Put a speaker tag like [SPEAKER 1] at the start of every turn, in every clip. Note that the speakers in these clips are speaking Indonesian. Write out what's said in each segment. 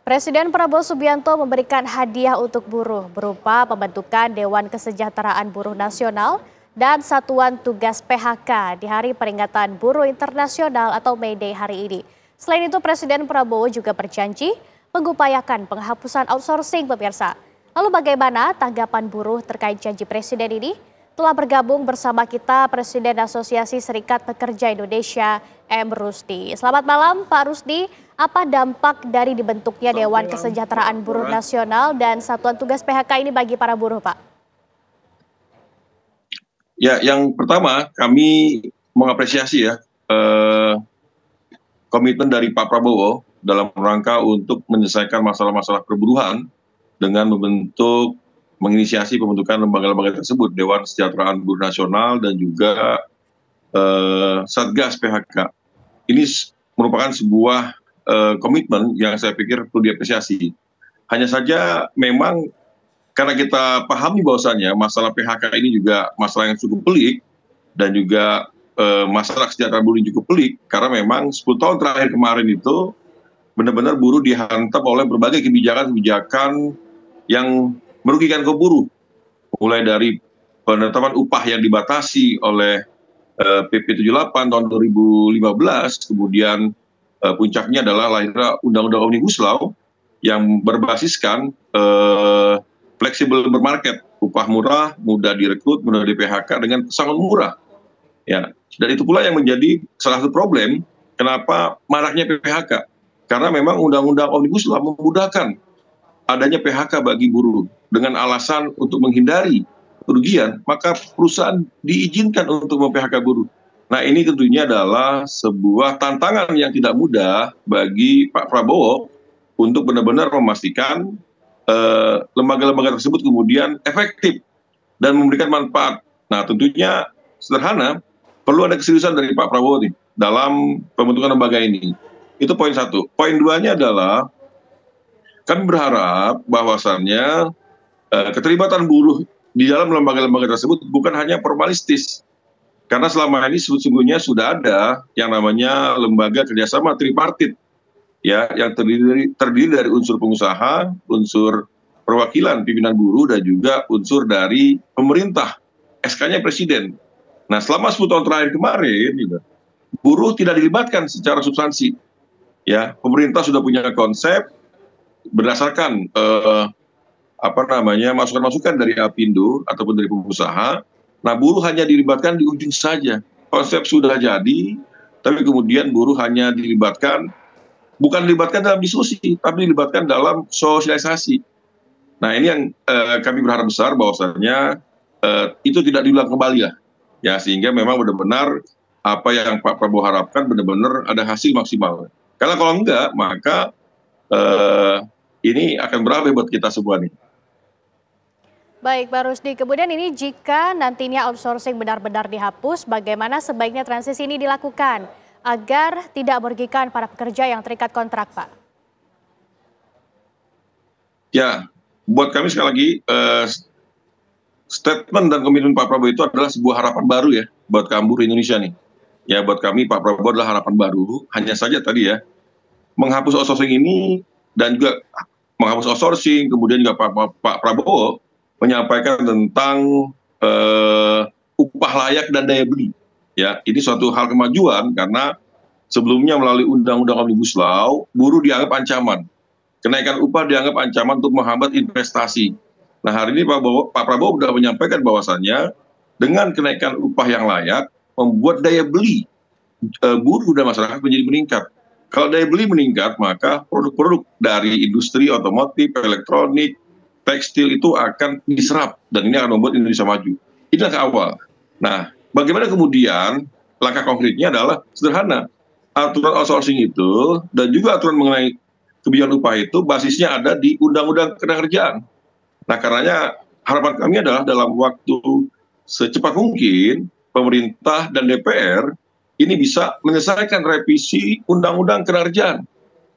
[SPEAKER 1] Presiden Prabowo Subianto memberikan hadiah untuk buruh berupa pembentukan Dewan Kesejahteraan Buruh Nasional dan Satuan Tugas PHK di Hari Peringatan Buruh Internasional atau May Day hari ini. Selain itu, Presiden Prabowo juga berjanji mengupayakan penghapusan outsourcing pemirsa. Lalu bagaimana tanggapan buruh terkait janji Presiden ini? Telah bergabung bersama kita Presiden Asosiasi Serikat Pekerja Indonesia, M. Rusdi. Selamat malam Pak Rusdi. Apa dampak dari dibentuknya Dewan Kesejahteraan Buruh Nasional dan Satuan Tugas PHK ini bagi para buruh, Pak?
[SPEAKER 2] Ya, yang pertama kami mengapresiasi komitmen dari Pak Prabowo dalam rangka untuk menyelesaikan masalah-masalah perburuhan dengan menginisiasi pembentukan lembaga-lembaga tersebut, Dewan Kesejahteraan Buruh Nasional dan juga Satgas PHK. Ini merupakan sebuah komitmen yang saya pikir perlu diapresiasi. Hanya saja memang karena kita pahami bahwasannya masalah PHK ini juga masalah yang cukup pelik dan juga masalah kesejahteraan buruh yang cukup pelik karena memang 10 tahun terakhir kemarin itu benar-benar buruh dihantam oleh berbagai kebijakan-kebijakan yang merugikan kaum buruh. Mulai dari penetapan upah yang dibatasi oleh PP 78 tahun 2015, kemudian puncaknya adalah lahirnya Undang-Undang Omnibus Law yang berbasiskan fleksibel bermarket, upah murah, mudah direkrut, mudah di PHK dengan sangat murah. Ya, dan itu pula yang menjadi salah satu problem kenapa maraknya PHK. Karena memang Undang-Undang Omnibus Law memudahkan adanya PHK bagi buruh dengan alasan untuk menghindari kerugian, maka perusahaan diizinkan untuk mem-PHK buruh. Nah, ini tentunya adalah sebuah tantangan yang tidak mudah bagi Pak Prabowo untuk benar-benar memastikan lembaga-lembaga tersebut kemudian efektif dan memberikan manfaat. Nah, tentunya sederhana, perlu ada keseriusan dari Pak Prabowo nih dalam pembentukan lembaga ini. Itu poin satu. Poin duanya adalah kami berharap bahwasannya keterlibatan buruh di dalam lembaga-lembaga tersebut bukan hanya formalistis. Karena selama ini sesungguhnya sudah ada yang namanya lembaga kerjasama tripartit, ya, yang terdiri dari unsur pengusaha, unsur perwakilan pimpinan buruh, dan juga unsur dari pemerintah, SK-nya Presiden. Nah, selama 10 tahun terakhir kemarin, buruh tidak dilibatkan secara substansi. Ya, pemerintah sudah punya konsep berdasarkan masukan-masukan dari Apindo ataupun dari pengusaha. Nah, buruh hanya dilibatkan di ujung saja. Konsep sudah jadi, tapi kemudian buruh hanya bukan dilibatkan dalam diskusi, tapi dilibatkan dalam sosialisasi. Nah, ini yang kami berharap besar bahwasannya itu tidak diulang kembali lah. Ya, sehingga memang benar-benar apa yang Pak Prabowo harapkan benar-benar ada hasil maksimal. Karena kalau enggak, maka ini akan berabe buat kita semua nih.
[SPEAKER 1] Baik, Pak Rusdi. Kemudian ini jika nantinya outsourcing benar-benar dihapus, bagaimana sebaiknya transisi ini dilakukan agar tidak merugikan para pekerja yang terikat kontrak, Pak?
[SPEAKER 2] Ya, buat kami sekali lagi, statement dan komitmen Pak Prabowo itu adalah sebuah harapan baru ya buat kaum buruh Indonesia nih. Ya, buat kami Pak Prabowo adalah harapan baru. Hanya saja tadi ya, menghapus outsourcing ini dan juga menghapus outsourcing, kemudian juga Pak Prabowo menyampaikan tentang upah layak dan daya beli. Ya, ini suatu hal kemajuan karena sebelumnya melalui Undang-Undang Omnibus Law, buruh dianggap ancaman. Kenaikan upah dianggap ancaman untuk menghambat investasi. Nah, hari ini Pak Prabowo sudah menyampaikan bahwasannya dengan kenaikan upah yang layak, membuat daya beli buruh dan masyarakat menjadi meningkat. Kalau daya beli meningkat, maka produk-produk dari industri otomotif, elektronik, tekstil itu akan diserap dan ini akan membuat Indonesia maju. Ini langkah awal. Nah, bagaimana kemudian langkah konkretnya adalah sederhana. Aturan outsourcing itu dan juga aturan mengenai kebijakan upah itu basisnya ada di Undang-Undang Ketenagakerjaan. Nah, karenanya harapan kami adalah dalam waktu secepat mungkin pemerintah dan DPR ini bisa menyelesaikan revisi Undang-Undang Ketenagakerjaan.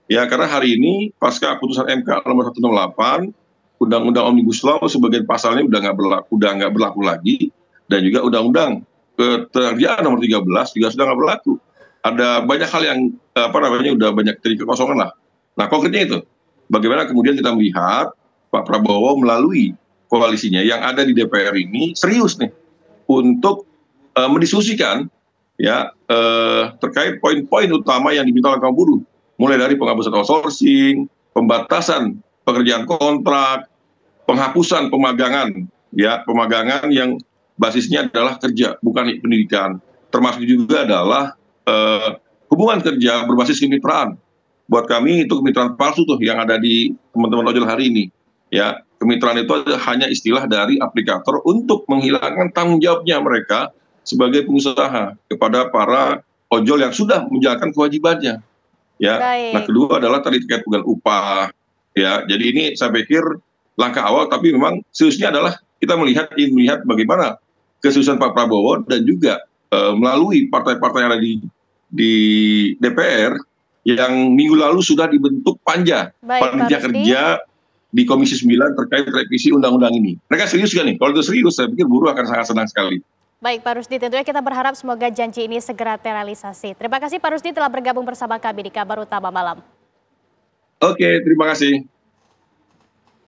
[SPEAKER 2] Ya, karena hari ini pasca putusan MK nomor 168, Undang-Undang Omnibus Law sebagian pasalnya udah nggak berlaku lagi, dan juga Undang-Undang Ketenagakerjaan nomor 13 juga sudah nggak berlaku. Ada banyak hal yang udah banyak jadi kekosongan lah. Nah, konkretnya itu bagaimana kemudian kita melihat Pak Prabowo melalui koalisinya yang ada di DPR ini serius nih untuk mendiskusikan ya terkait poin-poin utama yang diminta oleh kaum buruh, mulai dari penghapusan outsourcing, pembatasan pekerjaan kontrak, penghapusan pemagangan, ya pemagangan yang basisnya adalah kerja bukan pendidikan, termasuk juga adalah hubungan kerja berbasis kemitraan. Buat kami itu kemitraan palsu tuh yang ada di teman-teman ojol hari ini. Ya, kemitraan itu hanya istilah dari aplikator untuk menghilangkan tanggung jawabnya mereka sebagai pengusaha kepada para ojol yang sudah menjalankan kewajibannya. Ya, nah
[SPEAKER 1] Baik.
[SPEAKER 2] kedua adalah tadi terkait dengan upah. Ya, jadi ini saya pikir langkah awal, tapi memang seriusnya adalah kita ingin melihat bagaimana keseriusan Pak Prabowo dan juga melalui partai-partai yang ada di DPR yang minggu lalu sudah dibentuk
[SPEAKER 1] Baik, Pak
[SPEAKER 2] panitia
[SPEAKER 1] Rusdi.
[SPEAKER 2] kerja di Komisi 9 terkait revisi undang-undang ini. Mereka serius kan nih? Kalau itu serius, saya pikir buruh akan sangat senang sekali.
[SPEAKER 1] Baik, Pak Rusdi, tentunya kita berharap semoga janji ini segera terrealisasi. Terima kasih Pak Rusdi telah bergabung bersama kami di Kabar Utama Malam.
[SPEAKER 2] Oke, terima kasih.